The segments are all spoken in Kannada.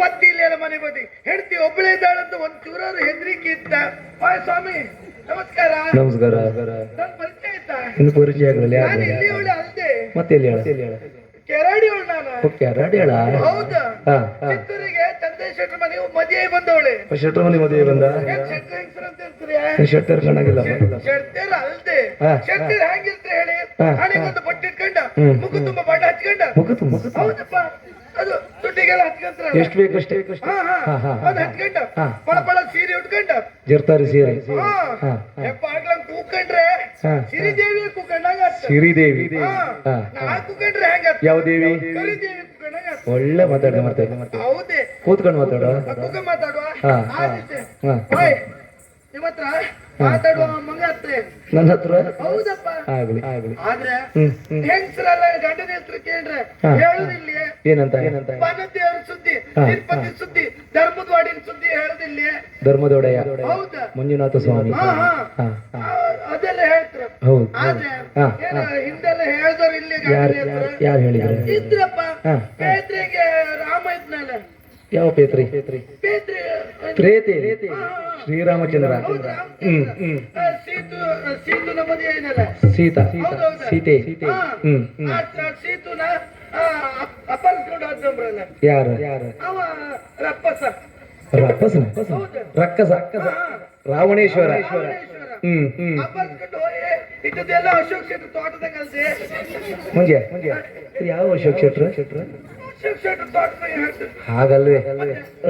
ಪತ್ತಿ ಇಲ್ಲ ಮನೆ ಬದಿ ಹೆಂಡತಿ ಒಬ್ಬಳೇ ಇದ್ದಾಳಂತ ಒಂದ್ ಚೂರಾರು ಹೆದರಿಕೆ ಇತ್ತ. ಹಾಯ್ ಸ್ವಾಮಿ ನಮಸ್ಕಾರ. ನಮಸ್ಕಾರ. ನನ್ ಪರಿಚಯ ಆಯ್ತಾ? ಇನ್ನು ಪರಿಚಯ ಆಗಲಿಲ್ಲ. ನಾನು ಇಲ್ಲಿ ಅವಳೆ ಅಲ್ದೆ ಮತ್ತೆ ಎಲ್ಲಿ ಹೇಳ? ಕೆರಾಡಿ ಅವಳು ನಾನು. ಕೆರಾಡಿ ಹೇಳ? ಹೌದಾ? ಚಿತ್ತೂರಿಗೆ ಚಂದ್ರೇಶ್ ಶೆಟ್ರ ಮನೆ ಮದುವೆ ಬಂದವಳೆ. ಶೆಟ್ರ ಮನೆ ಮದುವೆ ಬಂದ? ಶೆಟ್ರ ಹೆಂಗಸರ ಅಂತ ಹೇಳ್ತೀರಿ? ಶೆಟ್ಟರ್ ಕಣಗಿಲ್ಲ. ಶೆಟ್ಟರ್ ಅಲ್ದೆ. ಶೆಟ್ಟರ್ ಹೆಂಗಿರ್ತಾರೆ ಹೇಳಿ? ಹಣೆಗೊಂದು ಬಟ್ಟೆ ಇಟ್ಕೊಂಡ ಮುಖ ತುಂಬಾ ಬಣ್ಣ ಹಚ್ಕೊಂಡ. ಹೌದಪ್ಪ, ಅದು ತುಟಿಗೆಲ್ಲ ಹಚ್ಕೊಂಡ್ರ. ಎಷ್ಟು ಬೇಕಷ್ಟೇ. ಅದು ಹಚ್ಕೊಂಡ ಪಳ ಪಳ ಸೀರೆ ಉಟ್ಕೊಂಡ ಜರ್ತಾರಿ ಸೀರೆ. ಯಪ್ಪ ಆಗ್ಲಂತ ಕೂಕೊಂಡ್ರೆ ಸಿರಿದೇವಿ ಕೂಕೊಂಡಾಗ. ಸಿರಿದೇವಿ ನಾ ಕೂಕೊಂಡ್ರೆ ಹೆಂಗ? ಯಾವ ದೇವಿ? ಕರಿದೇವಿ ಕೂಕೊಂಡಾಗ. ಒಳ್ಳೆ ಮಾತಾಡ್ದೆ. ಹೌದೇ, ಕೂತ್ಕೊಂಡು ಮಾತಾಡುವ. ಮಾತಾಡುವ. ನಿಮ್ಮ ಹತ್ರ ಮಾತಾಡುವ ಮಂಗ ಹತ್ರ. ನನ್ನ ಹತ್ರ? ಹೌದಪ್ಪ. ಆಗ್ಲಿ. ಆದ್ರೆ ಹೆಂಗಸರಲ್ಲ ಗಂಡನ ಹೆಸರು ಕೇಳ್ರೆ ಹೇಳುದಿಲ್ಲ. ಏನಂತ? ದೇವರ ಸುದ್ದಿ, ತಿರುಪತಿ ಸುದ್ದಿ, ಧರ್ಮದವಾಡಿನ ಸುದ್ದಿ ಹೇಳುದಿಲ್ಲ. ಧರ್ಮದೊಡೆಯ ಹೌದಾ? ಮಂಜುನಾಥ ಸ್ವಾಮಿ ಅದೆಲ್ಲ ಹೇಳ್ತಾರೆ. ಹೌದು. ಆದ್ರೆ ಹಿಂದೆಲ್ಲ ಹೇಳ್ದವ್ರು ಇಲ್ಲಿ ಯಾರು ಹೇಳಿದ್ರು? ಇದ್ರಪ್ಪ. ಪೇತ್ರಿಗೆ ರಾಮ ಇದ್ನಲ್ಲ. ಯಾವ ಪೇತ್ರಿ? ಪ್ರೇತೆ ಶ್ರೀರಾಮಚಂದ್ರ. ಸೀತುನ ಮದುವೆ ಏನಲ್ಲ? ಸೀತೆ. ಸೀತುನ ಅಪರಿಸ್ಕೊಂಡು ಹೋದ್ರಲ್ಲ. ಯಾರು? ಅವ ರಪ್ಪಸ. ರಕ್ಕಸ ರಾವಣೇಶ್ವರ. ಅಪರಿಸ್ಕೊಂಡು ಹೋಗಿ ಇದ್ದದೆಲ್ಲ ಅಶೋಕ್ ಶೆಟ್ರು ತೋಟದಾಗ ಅಲ್ದೆ. ಮುಂಜೆ ಯಾವ ಅಶೋಕ್ ಶೆಟ್ರು? ಅಶೋಕ್ ಶೆಟ್ರು ತೋಟದಾಗ ಹಾಗಲ್ವೇ?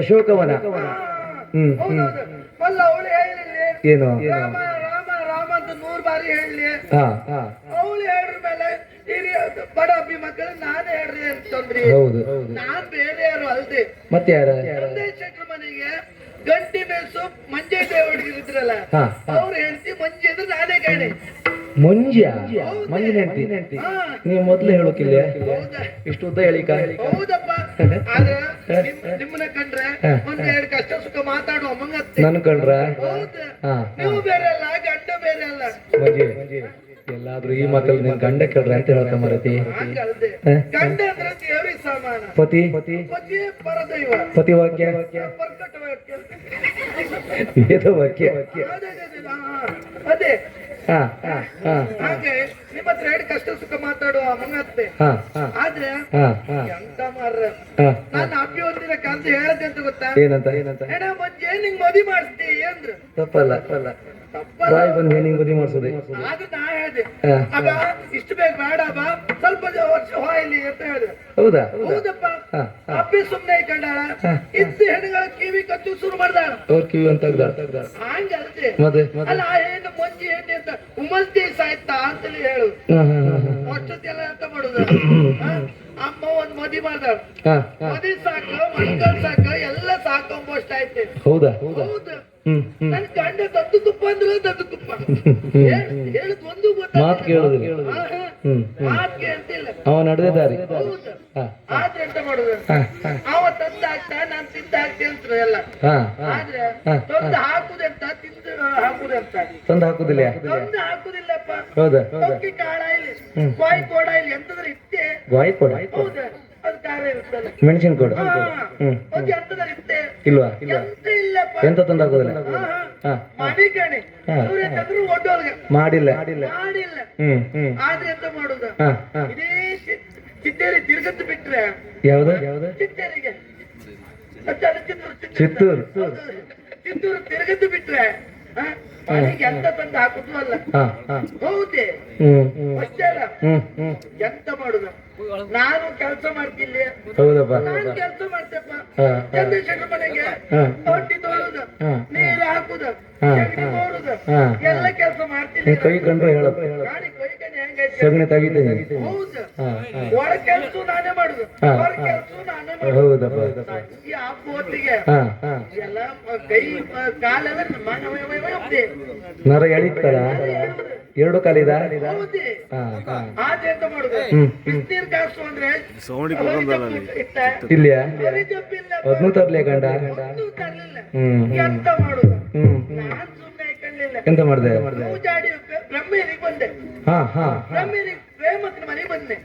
ಅಶೋಕವನ. ಅಲ್ಲ ಅವಳು ಹೇಳಿಲ್ಲ ಏನು? ರಾಮ ರಾಮ ರಾಮ ಅಂತ 100 ಬಾರಿ ಹೇಳಲಿ. ಅವಳು ಹೇಳ್ರ ಮೇಲೆ ಬಡ ಅಬ್ಬಿ ಮಕ್ಕಳು ನಾನೇ ಹೇಳ್ರಿ ಅಂತಂದ್ರಿ. ನಾನ್ ಬೇರೆ ಯಾರು ಅಲ್ದೆ. ಮತ್ತೆ ಯಾರು? ಚಂದ್ರೇಶ್ ಶೆಟ್ರ ಮನೆಗೆ ಗಂಟಿ ಮೇಸು ಮಂಜೆ ಹುಡುಗಿರಿದ್ರಲ್ಲ, ಅವ್ರು ಹೇಳ್ತಿ ಮಂಜೆ ಅಂದ್ರೆ ನಾನೇ ಗಾಡಿ. ಮಂಜಿನ ಹೆಂಡತಿ. ನೀವು ಮೊದ್ಲು ಹೇಳೋಕಿಲ್ಲ, ಇಷ್ಟು ಉದ್ದ ಹೇಳಿಕ. ಹೌದಪ್ಪ. ಆದ್ರೆ ನಿಮ್ಮನ್ನ ಕಂಡ್ರೆ ಒಂದೆರಡು ಕಷ್ಟ ಸುಖ ಮಾತಾಡುವ ಮಂಗತ್ತೆ. ನನ್ ಕಂಡ್ರ? ನೀವು ಬೇರೆ ಅಲ್ಲ, ಗಂಡ ಬೇರೆ ಅಲ್ಲ. ಮಂಜಿ ಎಲ್ಲಾದ್ರೂ ಈ ಮಕ್ಕಳು ನಿನ್ ಗಂಡ ಕೇಳ್ರ ಅಂತ ಹೇಳ್ತಾ ಮರತಿ. ಗಂಡ ಅಂದ್ರೆ ದೇವ್ರಿಗೆ ಸಮಾನ. ಪತಿ ಪರದೈವ. ಪತಿವಾಕ್ಯ, ಪರ್ಕಟ ವಾಕ್ಯ, ವೇದವಾಕ್ಯ. ಅದೇ ಹಾಗೆ ನಿಮ್ಮ ಹತ್ರ ಎರಡು ಕಷ್ಟ ಸುಖ ಮಾತಾಡುವ ಮಂಗತ್ತೆ. ಆದ್ರೆ ಎಂತ ಮಾರ್ರ, ನಾನು ಅಪ್ಪಿ ಒಂದಿನ ಕಂತ ಹೇಳದೆ ಅಂತ ಗೊತ್ತಾ? ಏನಂತ? ಹೆಣ ಮಂಜೆ ನಿಂಗ್ ಮದಿ ಮಾಡಿಸ್ತಿ ಅಂದ್ರು. ತಪ್ಪಲ್ಲ. ಬಾಯ್ ಬಂದು ನಿಂಗ್ ಮದಿ ಮಾಡ್ಸೋದೆ. ಆದ್ರೆ ನಾ ಹೇಳ್ದೆ ಅಬ್ಬ ಇಷ್ಟು ಬೇಗ ಬೇಡ ಬಾ, ಸ್ವಲ್ಪ ವರ್ಷ ಹೋಯ್ಲಿ ಅಂತ ಹೇಳಿದೆ. ಹೌದಪ್ಪ. ಅಪ್ಪಿ ಸುಮ್ನೆ ಕಂಡಾಳ. ಇದ್ದು ಹೆಣ್ಣುಗಳ ಕಿವಿ ಕಚ್ಚು ಶುರು ಮಾಡ್ದಾಳ. ಅವ್ರ ಕಿವಿ ಅಂತ ಹಂಗಲ್ದೆ. ಮತ್ತೆ ಅಲ್ಲ ಆ ಹೆಣ್ಣು ಮಂಜಿ ಹೆಣ್ಣು ಅಂತ ಉಮಲ್ತಿ ಸಾಯ್ತಾ ಅಂತೇಳಿ ಹೇಳು. ಅಷ್ಟೊತ್ತೆಲ್ಲ ಎಂತ ಮಾಡುದ? ಅಮ್ಮ ಒಂದ್ ಮದಿ ಮಾಡ್ದಾಳ. ಮದಿ ಸಾಕು, ಮಣ್ಕಲ್ ಸಾಕು, ಎಲ್ಲ ಸಾಕೊಂಬೋಷ್ಟ ಐತೆ. ಹೌದು. ನನ್ ಗಂಡ ದತ್ತು ತುಪ್ಪ ಅಂದ್ರೆ ದತ್ತು ತುಪ್ಪ ಹೇಳುದು ಒಂದು ಮಾತು ಕೇಳುದಿಲ್ಲ. ಮಾತು ಕೇಳ್ತಿಲ್ಲ. ಅವ ನಡೆದ ದಾರಿ. ಆದ್ರೆ ಎಂತ ಮಾಡುದು? ಅವ ತಂದು ಹಾಕ್ತಾ, ನಾನ್ ತಿಂದು ಹಾಕ್ತಿ ಅಂತ ಎಲ್ಲ. ಆದ್ರೆ ತಂದು ಹಾಕುದಂತ, ತಿಂದು ಹಾಕುದಂತ. ತಂದು ಹಾಕುದಿಲ್ಲ. ತಂದು ಹಾಕುದಿಲ್ಲಪ್ಪ. ಹೌದಾ? ಅಕ್ಕಿ ಕಾಳ ಇಲ್ಲಿ, ಗಾಯಿ ಕೋಡ ಇಲ್ಲಿ, ಎಂತದ್ರ ಇತ್ತೆ. ಗಾಯಿ ಕೋಡ? ಹೌದಾ? ಅದು ಖಾರ ಇರ್ತಲ್ಲ. ಮೆಣಸಿನ ಕೋಡ? ಅದು ಎಂತದ್ರ ಇತ್ತೆ. ಇಲ್ವಾ? ಎಂತ ಇಲ್ಲಪ್ಪ. ಎಂತ ತಂದು ಹಾಕುದಿಲ್ಲ. ಮಡಿ ಕಣೆ ಇವ್ರೆಂತಾದ್ರು ಒಡ್ಡೋಲ್ಗ ಮಾಡಿಲ್ಲ. ಆದ್ರೆ ಎಂತ ಮಾಡುದ? ಇಡೀ ಚಿತ್ತೇರಿ ತಿರ್ಗತ್ತು ಬಿಟ್ರೆ. ಯಾವ್ದು? ಚಿತ್ತೇರಿಗೆ ಚಿತ್ತೂರು ತಿರ್ಗತ್ತು ಬಿಟ್ರೆ ಮನೆಗೆ ಎಂತ ತಂದು ಹಾಕುದು ಅಲ್ಲ. ಹೌದೇ? ಅಷ್ಟೇ ಅಲ್ಲ. ಎಂತ ಮಾಡುದ? ನಾನು ಕೆಲಸ ಮಾಡ್ತಿಲ್ಲ. ಹೌದಪ್ಪ. ನಾನು ಕೆಲಸ ಮಾಡ್ತೇಪ್ಪ. ಚಂದ್ರಶೇಖರ್ ಮನೆಗೆ ಹೊಟ್ಟಿ ತೊಳುದ, ನೀರು ಹಾಕುದ, ಸಗಣಿ ನೋಡುದ, ಎಲ್ಲ ಕೆಲಸ ಮಾಡ್ತೀನಿ. ಕೈ ಕಂಡ್ರೆ ಹೇಳಪ್ಪ. ಗಾಡಿ ಕೈ ಕಣಿ ಹೆಂಗೈತೆ? ಸಗಣಿ ತೆಗಿತೀನಿ. ಹೌದು. ಒಳ ಕೆಲಸ ನಾನೇ ಮಾಡುದು, ಹೊರ ಕೆಲಸ ನಾನೇ ಮಾಡುದು. ಹೌದಪ್ಪ. ಈ ಹಬ್ಬ ಹೊತ್ತಿಗೆ ಎಲ್ಲ ಕೈ ಕಾಲೆಲ್ಲ ನರ ಎಳಿತಾರ. ಎರಡು ಕಾಲಿದ. ಆದ್ರೆ ಎಂತ ಮಾಡುದು? ಬಿಸಿನೀರ್ ಕಾಸು ಅಂದ್ರೆ ಇಲ್ಲಿಯ ಜಪ್ಪಿಲ್ಲ, 19 ತರ್ಲೆ ಗಂಡ. ತರ್ಲಿಲ್ಲ. ಎಂತ ಮಾಡುದು? ನಾನ್ ಸುಮ್ನೆ ಹಾಕೊಳ್ಳಿಲ್ಲ. ಎಂತ ಮಾಡ್ದೆ? ಪೂಜಾಡಿ ಬ್ರಹ್ಮೇರಿಗೆ ಬಂದೆ. ಬ್ರಹ್ಮೇರಿಗೆ ಪ್ರೇಮಕ್ಕನ ಮನೆಗೆ ಬಂದೆ.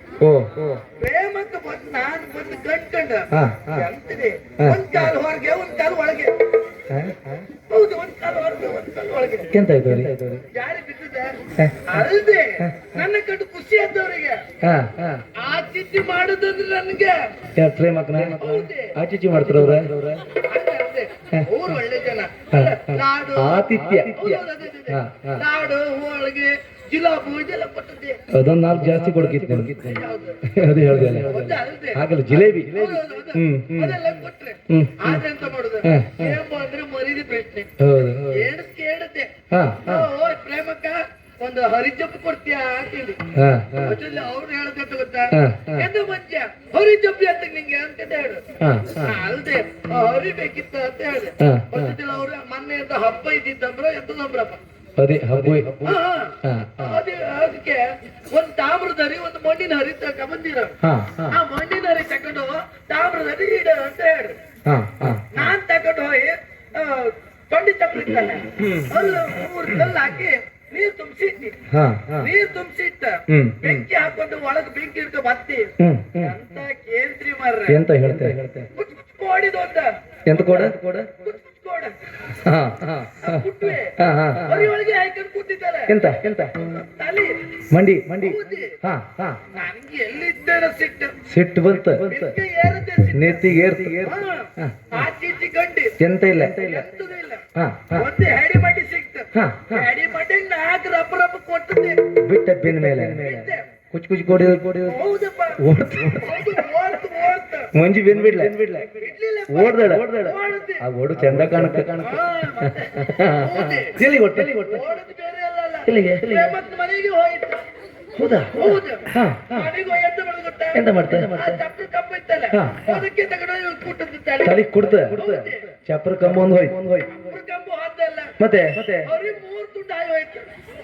ಪ್ರೇಮಕ್ಕ ಬಂದ ನಾನು ಬಂದು ಕಟ್ಕೊಂಡ ಹಾ ಹಾ ಅಂತೀನಿ ಒಂದ್ ಕಾಲು ಹೊರಗೆ ಒಂದ್ ಕಾಲು ಒಳಗೆ. ಹೌದು, ಒಂದ್ ಕಾಲು ಹೊರಗೆ ಒಂದ್ ಕಾಲು ಒಳಗೆ. ಎಂತ ಆಯ್ತು ಜಾರಿ ಬಿದ್ದಿದೆ ಅಲ್ದೆ ನನ್ನ ಕಂಡು ಖುಷಿ ಆದವರಿಗೆ ಆ ಚಿಚ್ಚಿ ಮಾಡುದಂದ್ರೆ ನನ್ಗೆ ಟ್ರೈ ಮಕ್ಕನ ಹೌದೇ ಆಚಿಚಿ ಮಾಡ್ತಾರ ಅವ್ರ ಅವ್ರು ಒಳ್ಳೆ ಜನ. ಲಾಡು ಆತಿಥ್ಯ ಲಾಡು ಹೋಳಿಗೆ ಜಿಲಾಬು ಇದೆಲ್ಲ ಕೊಟ್ಟದ್ದೆ. ಅದೊಂದು 4 ಜಾಸ್ತಿ ಕೊಡಕಿತ್ತು ಅದು ಹೇಳ್ದೆ ಅಲ್ದೆ ಹಾಗಲ್ಲ ಜಿಲೇಬಿ. ಅದೆಲ್ಲ ಕೊಟ್ರೆ ಆದ್ರೆ ಎಂತ ಮಾಡುದು ಏಂಬ ಅಂದ್ರೆ ಮರಿದ ಪ್ರಶ್ನೆ. ಹೌದು ಏನು ಕೇಳದೆ ಓ ಪ್ರೇಮಕ್ಕ ಒಂದು ಹರಿಜಪ್ಪು ಕೊಡ್ತೀಯಾ ಅಂತ ಹೇಳಿ ಅವ್ರು ಹೇಳದಂತ ಗೊತ್ತಾ ಎಂದು ಮಂಜ ಹರಿಜಪ್ಪಿ ಅಂತ ನಿಂಗೆ ಅಂತ ಹೇಳು. ಅಲ್ದೆ ಹರಿಬೇಕಿತ್ತ ಅಂತ ಹೇಳಿದೆ. ಗೊತ್ತಿಲ್ಲ ಅವ್ರು ಮೊನ್ನೆ ಅಂತ ಹಬ್ಬ ಇದ್ದಿದ್ದಂಬ್ರ ಎಂತ ನಂಬ್ರಪ್ಪ ಅದೇ ಹಬ್ಬ ಅದಕ್ಕೆ ಒಂದ್ ತಾಮ್ರದ ಹರಿ ಒಂದು ಮಣ್ಣಿನ ಹರಿ ತಕ ಬಂದಿರ. ಆ ಮಣ್ಣಿನ ಹರಿ ತಕೊಂಡು ತಾಮ್ರದ ಹರಿ ಇಡ ಅಂತ ಹೇಳಿ ನಾನ್ ತಕೊಂಡು ಹೋಗಿ ತೊಂಡಿ ತಪ್ಪಲಿತ್ತಲ್ಲ ಅಲ್ಲ 3 ಕಲ್ಲು ಹಾಕಿ ನೀರ್ ತುಂಬಿಸಿಟ್ಟಿ. ನೀರ್ ತುಂಬಿಸಿಟ್ಟ ಬೆಂಕಿ ಹಾಕೊಂಡು ಒಳಗ್ ಬೆಂಕಿ ಇಡ್ಕೊ ಬತ್ತಿ ಅಂತ ಕೇಂದ್ರಿ ಮಾರ್ರೆ ಎಂತ ಹೇಳ್ತೆ ಕೋಡಿದು ಅಂತ ಎಂತ ಕೋಡ ಒಳಗೆ ಹಾಕೊಂಡು ಕೂತಿದ್ದಾರೆ. ಎಂತ ಎಂತ ತಲೆ ಮಂಡಿ ನನ್ಗೆ ಎಲ್ಲಿದ್ದೇನೋ ಸಿಟ್ಟು ಬಂತ ಏರದೆ ನೆತ್ತಿಗೆ ಏರ್ತಿ ಆಚೀಚಿ ಗಂಡಿ ಎಂತ ಇಲ್ಲ ಒಂದು ಹೆಡಿ ಮಡಿ ಸಿಕ್ತು. ಹೆಡಿ ಮಡಿ 4 ರಬ್ಬ ಕೊಟ್ಟದೆ ಬಿಟ್ಟ ಬೆನ್ನ ಮೇಲೆ ಕುಚ್ ಕೊಡಿ ಹೌದಪ್ಪ ಮಂಜಿ ಬೆನ್ ಬಿಡ್ಲ ಓಡ್ದಾಡ ಆ ಓಡು ಚಂದ ಕಾಣುತ್ತೆ ಮನೆಗೆ ಹೋಯ್ತು. ಹೌದಾ ಹೌದು ಮನೆಗೆ ಹೋಗಿ ಎಂತ ಮಾಡ್ತಾರೆ ಚಪ್ರ ಕಬ್ಬ ಇತ್ತಲ್ಲ ಅದಕ್ಕೆ ತಗೊಂಡು ಕೂಟದ್ದು ತಲೆ ಕುಡ್ತ ಚಪ್ರ ಕಂಬ ಒಂದು ಹೋಯ್ತು ಕಂಬು ಹಾದಲ್ಲ ಮತ್ತೆ ಅವ್ರಿಗೆ 3 ತುಂಡು ಆಗಿ ಹೋಯ್ತು.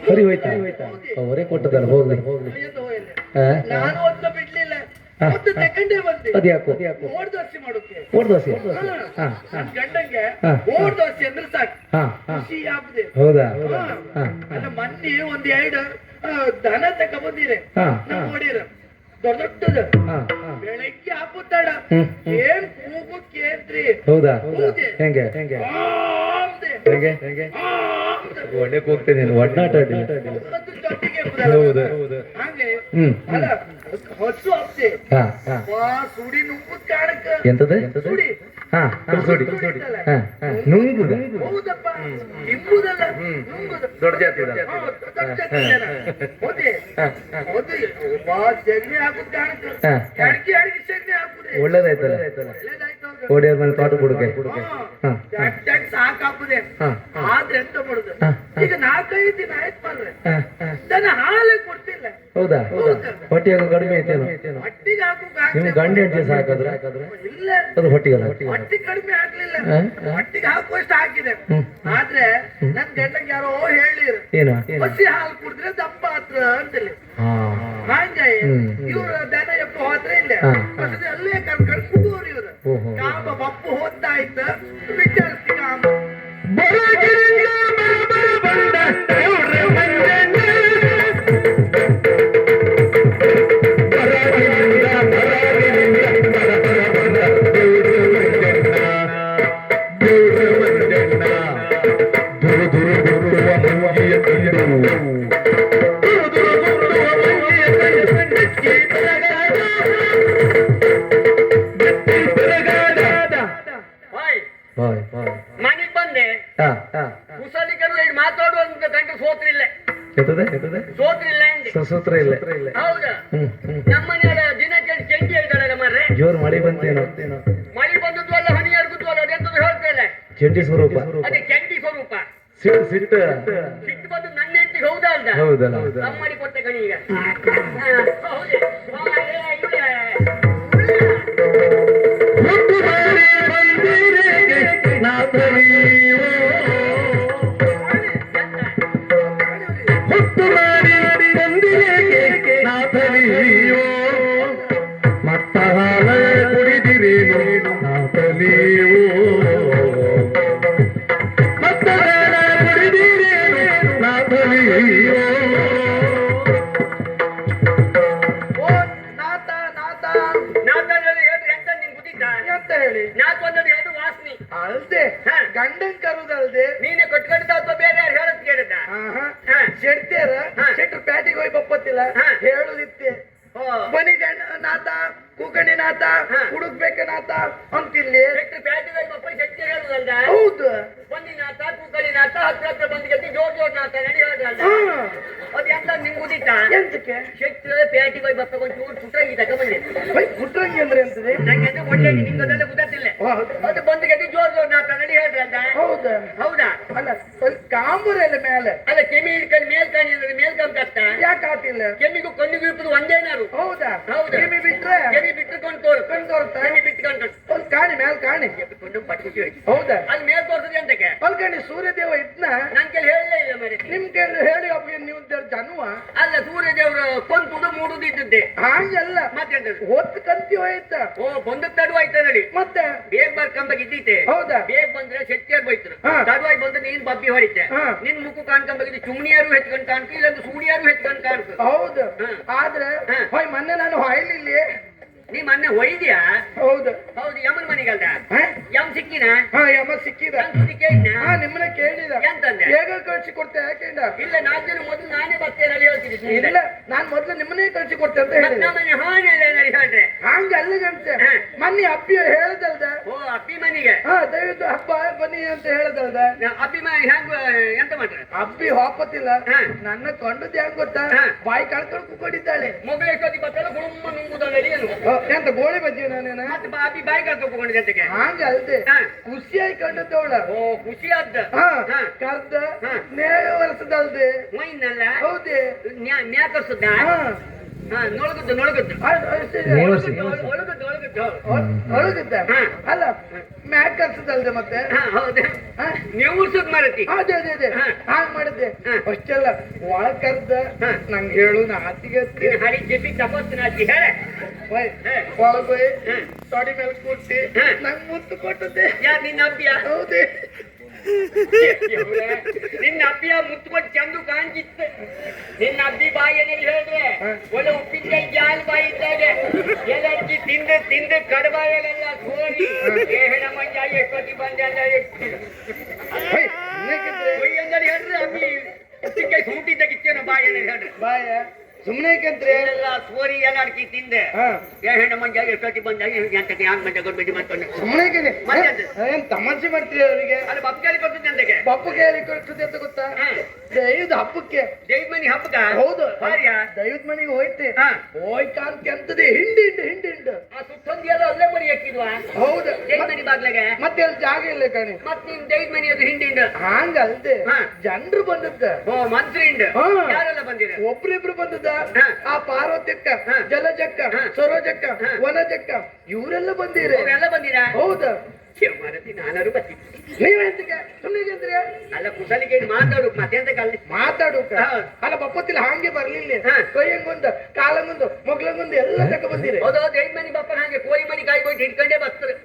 ಸರಿ ಹೋಯ್ತಾ ಅವರೇ ಕೊಟ್ಟದಲ್ಲ ಹೋಗ್ಲಿ ನಾನು ಒಂದು ಬಿಡ್ಲಿಲ್ಲ ಒಂದು ತಕೊಂಡೇ ಬಂದೆ. ಅದ್ಯಾಕೋ ಓಡ್ ದೋಸೆ ಮಾಡೋಕೆ ಓಡ್ ದೋಸೆ ನನ್ ಗಂಡಂಗೆ ಓಡ್ ದೋಸೆ ಅಂದ್ರೆ ಸಾಕು ಖುಷಿ ಆಗ್ತದೆ. ಹೌದಾ ಅಲ್ಲ ಮೊನ್ನೆ 1-2 ದನ ತಕ ಬಂದಿರೆ ನೋಡಿರ ದೊಡ್ಡ ದೊಡ್ಡದು ಬೆಳಗ್ಗೆ ಹಾಕುತ್ತಾಳ ಏನ್ ಕೂಗು ಕೇಂದ್ರಿ. ಹೌದಾ ಹೆಂಗೆ ಹೆಂಗೆ ಹೆಂಗೆ ಹೆಂಗೆ ಒಳ್ಳೆ ಹೋಗ್ತೇನೆ ಒಡ್ನಾಟ ಹೌದು ಹಂಗೆ ಅಲ್ಲ ಹೊಸು ಆಗ್ತದೆ ಸುಡಿ ನುಂಗು ಕಾಣಕ ಎಂತದ ಸುಡಿ ಸುಡಿ ನುಂಗುದ ಹೌದಪ್ಪ ನಿಂಬುದಲ್ಲ ನುಂಗುದು ದೊಡ್ಡ ಜಾತಿ ಸಗಣಿ ಹಾಕುದು ಕಾಣಕ ಅಡಿಗೆ ಸಗಣಿ ಹಾಕುದೆ ಒಳ್ಳೇದಾಯ್ತಲ್ಲ ಕೋಡಿಯರ್ ಮನೆ ತೋಟ ಕುಡುಕೆ ಸಾಕ್ ಹಾಕುದೆ. ಆದ್ರೆ ಎಂತ ಮಾಡುದು ಈಗ 4-5 ದಿನ ಆಯ್ತು ಮಾಡ್ರೆ ದನ ಹಾಲೇ ಕೊಡ್ತಿಲ್ಲ. ಹೌದಾ ಹೊಟ್ಟೆಯಾಗ ಕಡಿಮೆ ಐತೇನು ಹೊಟ್ಟಿಗೆ ಹಾಕು ನಿಮ್ ಗಂಡ ಹೆಂಡತಿ ಸಾಕಾದ್ರೆ ಇಲ್ಲ ಅದು ಹೊಟ್ಟಿಗೆ ಹೊಟ್ಟಿ ಕಡಿಮೆ ಆಗ್ಲಿಲ್ಲ ಹೊಟ್ಟಿಗೆ ಹಾಕುವಷ್ಟು ಹಾಕಿದೆ. ಆದ್ರೆ ನನ್ ಗಂಡಂಗೆ ಯಾರೋ ಹೇಳಿರು ಏನು ಹಸಿ ಹಾಲು ಕುಡಿದ್ರೆ ದಪ್ಪ ಹತ್ರ ಅಂತೇಳಿ. ಹಂಗೆ ಇವ್ರು ದನ ಎಪ್ಪ ಹೋದ್ರೆ ಇಲ್ಲ ಅಲ್ಲೇ ಕರ್ಕೊಂಡು ಕುಡುವರು ಇವ್ರು. ಕಾಮ ಬಪ್ಪು ಹೋಗ್ತಾಯ್ತು ವಿಚಾರಿಸ್ತಿ ಕಾಮ ಮನೆಗ್ ಬಂದೆ ಮುಸಲಿಕರು ಮಾತಾಡುವಂತ ಗಂಟು ಸೋತ್ರಿಲ್ಲ ಸೂತ್ರ ಇಲ್ಲ ಹೌದಾ ನಮ್ಮನೆಯ ದಿನ ಚೆಂಡಿ ಆಯ್ತಾಳಲ್ಲ ಮಾರ್ರೆ ಜೋರ್ ಮಳೆ ಬಂತೇನೋ ಮಳೆ ಬಂದದ್ದು ಅಲ್ಲ ಹನಿ ಹರ್ಗುದು ಅಲ್ಲ ಅದೆಂತದ್ದು ಹೇಳ್ತಾ ಇಲ್ಲ ಚಂಡಿ ಸ್ವರೂಪ ಅದೇ ಚಂಡಿ ಸ್ವರೂಪ ಸಿಟ್ಟು ಬಂದು ನನ್ನ ಹೆಂಡತಿಗೆ ಹೌದಾ ಅಲ್ದ ಹೌದಲ್ಲ ನಮ್ಮಡಿ ಕೊಟ್ಟೆ ಕಣಿ ಈಗ ಮತ್ತ ಹಾಲ ಕುಡಿದಿರೇನು ನಾತಲಿಯೋ ಮತ್ತ ಹಾಲ ಕುಡಿದಿರೇನು ನಾತಲಿಯೋ ನಾತ ನಾತ ನಾತ ಅಂತ ನಡಿ ಹೇಳ್ದಲ್ಲ ಅದು ಎಂತ ನಿಂಗೆ ಗೊತ್ತಿತ್ತಾ ಎಂತಕ್ಕೆ ಶೆಟ್ರು ಪೇಟಿಗೆ ಹೋಗಿ ಬರ್ಬೇಕು ಒಂಚೂರು ಪುಟ್ರಂಗಿ ತಗೊಂಡ್ಬಂದೆ ಪುಟ್ರಂಗಿ ಅಂದ್ರೆ ಎಂತದೆ ನಂಗೆ ಅಂದ್ರೆ ಒಳ್ಳೆ ನಿಮ್ಗೆ ಅದೆಲ್ಲ ಗೊತ್ತಿಲ್ಲ ಅದು ಬಂದು ಗಟ್ಟಿ ಜೋರು ನಾತ ನಡಿ ಹೇಳ್ರಲ್ಲ ಹೌದಾ ಹೌದಾ ಅಲ್ಲ ಸ್ವಲ್ಪ ಕಾಂಬೂರ ಎಲ್ಲ ಮೇಲೆ ಅಲ್ಲ ಕೆಮ್ಮಿ ಹಿಡ್ಕೊಂಡು ಮೇಲ್ಕಾಣಿ ಅಂದ್ರೆ ಮೇಲ್ಕಾಣ್ ಕಷ್ಟ ಯಾಕೆ ಆತಿಲ್ಲ ಕೆಮ್ಮಿಗೂ ಕಣ್ಣಿಗೂ ಇಪ್ಪದು ಒಂದೇನಾರು ಹೌದಾ ಹೌದು ಕಿವಿ ಬಿಟ್ರೆ ಕೆಮ್ಮಿ ಬಿಟ್ಟುಕೊಂಡು ತೋರು ಕಣ್ ತೋರುತ್ತಾ ಕೆಮ್ಮಿ ಬಿಟ್ಟುಕೊಂಡು ಸ್ವಲ್ಪ ಕಾಣಿ ಮೇಲ್ ಕಾಣಿ ಎಬ್ಬಿಕೊಂಡು ಪಟ್ಟಿ ಹೋಯ್ತು ಹೌದಾ ಅಲ್ಲಿ ಮೇಲ್ ತೋರ್ಸದೆ ಅಂತಕ್ಕೆ ಅಲ್ಕಣಿ ಸೂರ್ಯದೇವ ಇದ್ನ ನನ್ ಕೆಲ ಹೇಳಲೇ ಇಲ್ಲ ಮರಿ ನಿಮ್ ಕೇಳಿ ಹೇಳಿ ಒಬ್ಬ ನೀವು ಜನುವ ಅಲ್ಲ ಸೂರ್ಯದೇವರು ಕೊಂತುದು ಮೂಡುದು ಇದ್ದದ್ದೆ ಹಂಗಲ್ಲ ಮತ್ತೆ ಹೊತ್ತು ಕಂತಿ ಹೋಯ್ತ ಓ ಬಂದಕ್ ತಡುವಾಯ್ತ ನಡಿ ಮತ್ತೆ ಬೇಗ ಬರ್ಕಂಬ ಇದ್ದೀತೆ ಹೌದಾ ಬೇಗ ಬಂದ್ರೆ ಶೆಟ್ಟಿಯಾರ್ ಬೈತರು ಹಾ. ತಡುವಾಯ್ ಬಂದ್ರೆ ನೀನ್ ಬಬ್ಬಿ ಹೊಡಿತೆ ಹಾ. ನಿನ್ ಮುಖ ಕಾಣ್ಕೊಂಬಗಿದ್ದು ಚುಮ್ನಿಯಾರು ಹೆಚ್ಕೊಂಡ್ ಕಾಣ್ತು ಇಲ್ಲೊಂದು ಸೂಡಿಯಾರು ಹೆಚ್ಕೊಂಡ್ ಕಾಣ್ತು ಹೌದು ಹಾ. ಆದ್ರೆ ಹಾ. ಹೋಯ್ ಮೊನ್ನೆ ನಾನು ಹೊಯ್ಲಿಲ್ಲಿ ನೀ ಮೊನ್ನೆ ಒಯ್ದ್ಯಾ ಹೌದು ಹೌದು ಯಮನ್ ಮನೆಗಲ್ದ ಹಾ? ಯಮ್ ಸಿಕ್ಕಿನ ಹಾ ಯಮ್ಮ ಸಿಕ್ಕಿದ ಕೇಳಿನ ಹಾ ನಿಮ್ಮನ್ನ ಕೇಳಿದ ಎಂತಂದೆ ಹೇಗ ಕಳ್ಸಿ ಕೊಡ್ತೆ ಯಾಕೆಂಡ ಇಲ್ಲ 4 ದಿನ ಮೊದಲು ನಾನೇ ಬರ್ತೇನೆ ಹೇಳ್ತೀನಿ ಇಲ್ಲ ನಾನ್ ಮೊದ್ಲು ನಿಮ್ಮನ್ನೇ ಕಳ್ಸಿ ಕೊಡ್ತೆ ಅಂತ ಹೇಳಿದೆ ಮನೆ ಹಾನೆಲ್ಲ ಹೇಳ್ರೆ ಹಂಗ ಅಲ್ಲಿಗಂತೆ ಹಾ. ಮೊನ್ನೆ ಅಪ್ಪಿ ಹೇಳ್ದಲ್ದ ಓ ಅಪ್ಪಿ ಮನೆಗೆ ಹಾ ದಯವಿಟ್ಟು ಹಬ್ಬ ಬನ್ನಿ ಅಂತ ಹೇಳ್ದಲ್ದ ಅಪ್ಪಿ ಮನೆ ಹೆಂಗ ಎಂತ ಮಾಡ್ರೆ ಅಬ್ಬಿ ಹೋಪತ್ತಿಲ್ಲ ಹಾ. ನನ್ನ ಕೊಂಡದ್ ಹೆಂಗ್ ಗೊತ್ತಾ ಹಾ. ಬಾಯಿ ಕಳ್ಕೊಂಡು ಕುಕ್ಕೊಂಡಿದ್ದಾಳೆ ಮಗಳು ಎಷ್ಟೊತ್ತಿ ಬರ್ತಾಳೆ ಗುಳುಮ್ಮ ನುಂಗುದಲ್ಲ ಏನು ಎಂತ ಗೋಳಿ ಬಜ್ಜಿ ನಾನೇನ ಮತ್ತೆ ಅಪ್ಪಿ ಬಾಯಿ ಕಳ್ಕೊಂಡ್ಕೊಂಡಿದ್ದೆ ಅಂತಕ್ಕೆ ಹಂಗ ಅಲ್ದೆ ಹಾ. ಖುಷಿಯಾಗಿ ಕಂಡದ್ದವಳ ಓ ಖುಷಿ ಆದ್ದ ಹಾ ಹಾ. ಕರ್ದ ಹಾ. ನೇರ ವರ್ಷದಲ್ದೆ ಮೈನಲ್ಲ ಹೌದೇ ಮ್ಯಾಕರ್ಸದ ಹಾ ನೊಳಗದ್ದು ನೊಳಗದ್ದು ಒಳಗದ್ದು ಒಳಗದ್ದು ಒಳಗಿದ್ದ ಹಾ. ಅಲ್ಲ ಮ್ಯಾಕ್ ಕರ್ಸದಲ್ದೆ ಮತ್ತೆ ಹೌದು ಹಾ? ನೀವು ಉರ್ಸದ್ ಮಾರತಿ ಅದೇ ಅದೇ ಅದೇ ಹಾ. ಹಾಂಗ್ ಮಾಡಿದ್ದೆ ಹಾ. ಅಷ್ಟೆಲ್ಲ ಒಳಗ್ ಕರ್ದ ಹಾ. ನಂಗೆ ಹೇಳು ನಾ ಆತಿಗೆ ನೀನು ಹಳಿ ಜಪ್ಪಿ ತಪಸ್ಸಿನ ಹಚ್ಚಿ ಹೇಳ ಒಳಗ್ ಹೋಯ್ ಹಾ. ತೊಡಿ ಮೇಲೆ ಕೂರ್ಸಿ ಹಾ. ನಂಗ್ ಮುತ್ತು ಕೊಟ್ಟದ್ದೆ ಯಾರು ನಿನ್ನ ಅಪ್ಪಿಯ ಹೌದೇ ನಿನ್ನ ಅಬ್ಬಿಯ ಮುತ್ಕೊಟ್ಟು ಚಂದು ಕಾಣಿಸಿತ್ತು ನಿನ್ನ ಅಬ್ಬಿ ಬಾಯಿ ಏನೇನು ಹೇಳಿದ್ರೆ ಒಳ್ಳೆ ಉಪ್ಪಿನಕಾಯಿ ಜಾಲ್ ಬಾಯಿ ಇದ್ದಾಗೆ ಎಲ್ಲಕ್ಕಿ ತಿಂದು ತಿಂದು ಕಡಬಾಯಲೆಲ್ಲ ಸೋರಿ ಹೇಳ ಮಂಜ ಎಷ್ಟೊತ್ತಿ ಬಂದೆಲ್ಲ ಎಂದರೆ ಹೇಳ್ರಿ ಅಬ್ಬಿ ಉಪ್ಪಿನಕಾಯಿ ಸೂಟಿದ್ದಾಗಿತ್ತೇನೋ ಬಾಯಿ ಏನೇನು ಹೇಳ್ರಿ ಬಾಯ ಸುಮ್ನೆ ಕಂತ್ರಿ ಎಲ್ಲ ಸೋರಿ ಎಲ್ಲ ಅಡ್ಕಿ ತಿಂದೆ ಹಾ ಹೆಣ್ಣ ಮಂಜ ಎಷ್ಟೊತ್ತಿ ಬಂದಾಗ ಅಂತ ಯಾಕೆ ಮಂಜ ಕೊಟ್ಬಿಟ್ಟು ಮಾಡ್ಕೊಂಡು ಸುಮ್ನೆ ಮತ್ತೆ? ಏನ್ ತಮಾಷೆ ಮಾಡ್ತೀರಿ ಅವರಿಗೆ ಅಲ್ಲಿ ಬಪ್ಕಾಲಿ ಕೊಡ್ತಿದ್ದೆ ಅಂತಕ್ಕೆ ಪಪ್ಪು ಕೈಯಲ್ಲಿ ಕಳ್ಸದೆ ಅಂತ ಗೊತ್ತಾ ದೈವದ ಹಬ್ಬಕ್ಕೆ ಜೈದ್ ಮನಿ ಹಬ್ಬಕ ಹೌದು ಹಾರ್ಯ ದೈವದ ಮನೆಗೆ ಹೋಯ್ತೆ ಹಾ. ಹೋಯ್ಕಾಂತ ಎಂತದೆ ಹಿಂಡಿ ಹಿಂಡಿ ಆ ಸುತ್ತೊಂದು ಎಲ್ಲ ಅಲ್ಲೇ ಮರಿ ಹಾಕಿದ್ವಾ ಹೌದು ಜೈದ್ ಮನಿ ಬಾಗ್ಲಾಗೆ ಮತ್ತೆ ಅಲ್ಲಿ ಜಾಗ ಇಲ್ಲ ಕಣಿ ಮತ್ ನಿಮ್ ಜೈದ್ ಮನಿ ಅದು ಹಿಂಡಿಂದ ಹಂಗ ಅಲ್ದೆ ಹಾ. ಜನರು ಬಂದದ್ದ ಓ ಮಂತ್ರಿ ಹಿಂಡ ಹಾ. ಯಾರೆಲ್ಲ ಬಂದಿರ ಒಬ್ರಿಬ್ರು ಬಂದದ ಹಾ. ಆ ಪಾರ್ವತಕ್ಕ ಹಾ. ಜಲಜಕ್ಕ ಹಾ. ಸರೋಜಕ್ಕ ಹಾ. ವನಜಕ್ಕ ಇವರೆಲ್ಲ ಬಂದಿರಿ ಅವರೆಲ್ಲ ಬಂದಿರಾ ಹೌದ ಮಾರತಿ ನಾನಾರು ಬರ್ತೀನಿ ನೀವೆಂತಕ್ಕೆ ಸುಮ್ಮನೆ ಅಂದ್ರಿ ಅಲ್ಲ ಕುಸಲಿಗೆ ಮಾತಾಡು ಮತ್ತೆ ಅಂತ ಕಲ್ಲಿ ಮಾತಾಡೋಕ ಹಾ. ಅಲ್ಲ ಬಪ್ಪತ್ತಿಲ್ಲ ಹಾಗೆ ಬರ್ಲಿಲ್ಲ ಹಾ. ಕೈಯಂಗೊಂದು ಕಾಲಂಗೊಂದು ಮೊಗ್ಲಂಗೊಂದು ಎಲ್ಲ ತಕ ಬಂದಿರಿ ಹೌದು ಜೈದ್ ಮನಿ ಬಪ್ಪ ಹಾಗೆ ಕೋಳಿ ಮನಿ ಕಾಯಿ ಹೋಗಿ ಹಿಡ್ಕೊಂಡೇ ಬರ್ತಾರೆ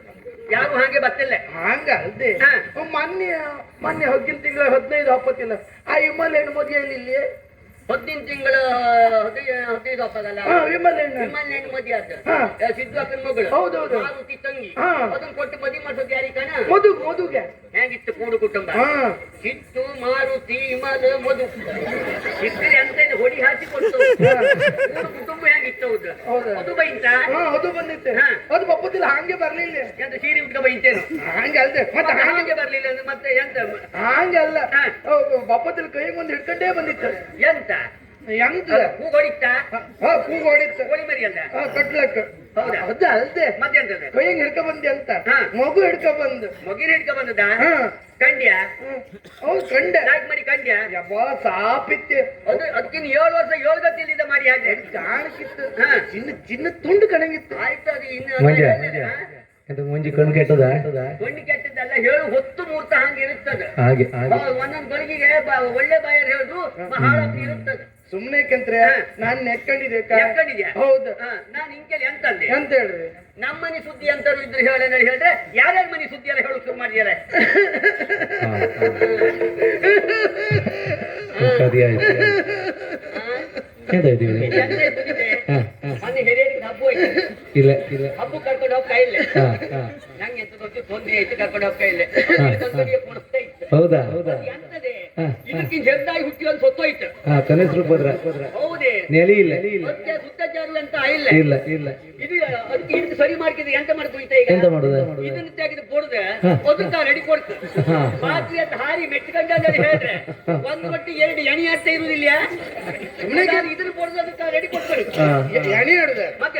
ಯಾರು ಹಾಗೆ ಬರ್ತಿಲ್ಲ ಹಂಗ ಅಲ್ದೆ ಹಾ. ಮೊನ್ನೆ ಹೊಗ್ಗಿನ ತಿಂಗಳ 15 ಹಪ್ಪತ್ತಿಲ್ಲ ಆ ವಿಮಲ್ ಹೆಣ್ಣು ಮದುವೆ ಇಲ್ಲಿ 15 ತಿಂಗಳು 15 ಹಬ್ಬದಲ್ಲ ವಿಮಲ್ ಹೆಣ್ಣು ವಿಮಲ್ ಹೆಣ್ಣು ಮದುವೆ ಆದ ಹಾ. ಸಿದ್ದು ಅಕ್ಕನ ಮಗಳು ಹೌದೌದು. ಮಾರುತಿ ತಂಗಿ ಹಾ. ಅದನ್ನ ಕೊಟ್ಟು ಮದುವೆ ಮಾಡ್ಸೋದು ಯಾರಿ ಕಣ ಮದುಗೆ ಹೇಗಿತ್ತು ಕೂಡು ಕುಟುಂಬ ಹಾ ಸಿದ್ದು ಮಾರುತಿ ವಿಮಲ್ ಮಧು ಸಿದ್ದರೆ ಅಂತ ಹೊಡಿ ಹಾಕಿ ಕೊಟ್ಟು ಕೂಡು ಕುಟುಂಬ ಹೇಗಿತ್ತು ಹೌದು ಹೌದು. ಅದು ಬೈಂತ ಹಾ ಅದು ಬಂದಿತ್ತೆ ಹಾ. ಅದು ಬಪ್ಪತ್ತಿಲ್ಲ ಹಾಗೆ ಬರ್ಲಿಲ್ಲ ಎಂತ ಸೀರೆ ಉಟ್ಕ ಬೈಂತೇನು ಹಂಗೆ ಅಲ್ದೆ ಮತ್ತೆ ಹಾಗೆ ಹಾಗೆ ಬರ್ಲಿಲ್ಲ ಅಂದ್ರೆ ಮತ್ತೆ ಎಂತ ಹಂಗೆ ಅಲ್ಲ ಹಾ. ಬಪ್ಪತ್ತಿಲ್ಲ ಕೈಗೊಂದು ಹಿಡ್ಕೊಂಡೇ ಬಂದಿತ್ತು ಎಂತ ಹೆಂಗ್ ಹೂ ಹೊಡಿತ ಹಾ ಕೂಗ್ ಹೊಡಿತ್ತು ಕೋಳಿ ಮರಿ ಅಲ್ಲ ಕಟ್ಲಕ್ಕ ಹೌದಾ? ಅದ ಅಲ್ದೆ ಮತ್ತೆ ಎಂತದ ಕೈಯಂಗ್ ಹಿಡ್ಕ ಬಂದಿ ಅಂತ ಹಾ. ಮಗು ಹಿಡ್ಕ ಬಂದು ಮಗಿನ ಹಿಡ್ಕ ಬಂದದ ಹಾ ಕಂಡ್ಯ ಹೌದು ಕಂಡೆ ನಾಲ್ಕು ಮರಿ ಕಂಡ್ಯ ಯಬ್ಬಾ ಸಾಪಿತ್ತೆ ಅದು ಅದಕ್ಕಿನ್ನ 7 ವರ್ಷ 7 ಗತಿಲಿದ್ದ ಮಾಡಿ ಹಾಗೆ ಕಾಣಕ್ಕಿತ್ತು ಹಾ. ಚಿನ್ನ ತುಂಡು ಕಣಂಗಿತ್ತು ಆಯ್ತು ಅದು ಇನ್ನು ಮಂಜ. ಎಂತ ಮುಂಜಿ ಕಣ್ಣು ಕೆಟ್ಟದ ಕೊಂಡಿ ಕೆಟ್ಟದ್ದಲ್ಲ ಹೇಳು ಹೊತ್ತು ಮೂರ್ತ ಹಂಗೆ ಇರುತ್ತದೆ ಹಾಗೆ ಒಂದೊಂದು ಗಳಿಗೆಗೆ ಒಳ್ಳೆ ಬಾಯರ್ ಹೇಳುದು ಬಹಳ ಇರುತ್ತದೆ ಸುಮ್ನೆ ಕಂತ್ರೆ ಹಾ. ನಾನ್ ನೆಕ್ಕೊಂಡಿದ್ದೆ ಎಕ್ಕಡಿದ್ಯಾ ಹೌದು ನಾನು ಹಿಂಗೆಲ್ಲಿ ಎಂತಂದೆ ಎಂತ ಹೇಳ್ರಿ ನಮ್ಮನೆ ಸುದ್ದಿ ಅಂತರು ಇದ್ರೆ ಹೇಳಿದ್ರೆ ಯಾರ್ಯಾರ ಮನೆ ಸುದ್ದಿ ಎಲ್ಲ ಹೇಳಕ್ ಶುರು ಮಾಡಿದಾರೆ ಮೊನ್ನೆ ಹಿರಿಯರಿಗೆ ಹಬ್ಬ ಹೋಯ್ತು ಇಲ್ಲ ಹಬ್ಬ ಕರ್ಕೊಂಡು ಹೋಗ್ತಾ ಇಲ್ಲ ನಂಗೆ ಎಂತ ದೊಡ್ಡ ತೊಂದ್ರೆ ಆಯ್ತು ಕರ್ಕೊಂಡು ಹೋಗ್ತಾ ಇಲ್ಲ ಕೊಡಿಸ್ತಾ ಇತ್ತು ಹೌದಾ ಎಂತದೆ ಇದಕ್ಕಿಂತ ಹೆದ್ದಾಗಿ ಹುಟ್ಟಿ ಒಂದು ಸೊತ್ತೋಯ್ತು ಕನಸರು ಹೋದ್ರ ಹೌದೇ ನೆಲೆ ಇಲ್ಲ ಮತ್ತೆ ಸುತ್ತಾಚಾರು ಅಂತ ಇಲ್ಲ ಇಲ್ಲ ಇಲ್ಲ ಇದು ಅದಕ್ಕೆ ಹಿಡಿದು ಸರಿ ಮಾಡ್ತಿದ್ರೆ ಎಂತ ಮಾಡ್ತು ಈಗ ಎಂತ ಮಾಡುದು ಇದನ್ನ ತೆಗೆದು ಕೊಡುದೆ ಅದಕ್ಕೆ ರೆಡಿ ಕೊಡ್ತು ರಾತ್ರಿ ಅಂತ ಹಾರಿ ಮೆಟ್ಕೊಂಡ ಹೇಳಿದ್ರೆ ಒಂದ್ ಮಟ್ಟಿಗೆ 2 ಎಣಿ ಅಂತ ಇರುವುದಿಲ್ಲ ಇದನ್ನ ಕೊಡುದು ಅದಕ್ಕೆ ರೆಡಿ ಕೊಡ್ತಾರೆ ಎಣಿ ಆಡುದ ಮತ್ತೆ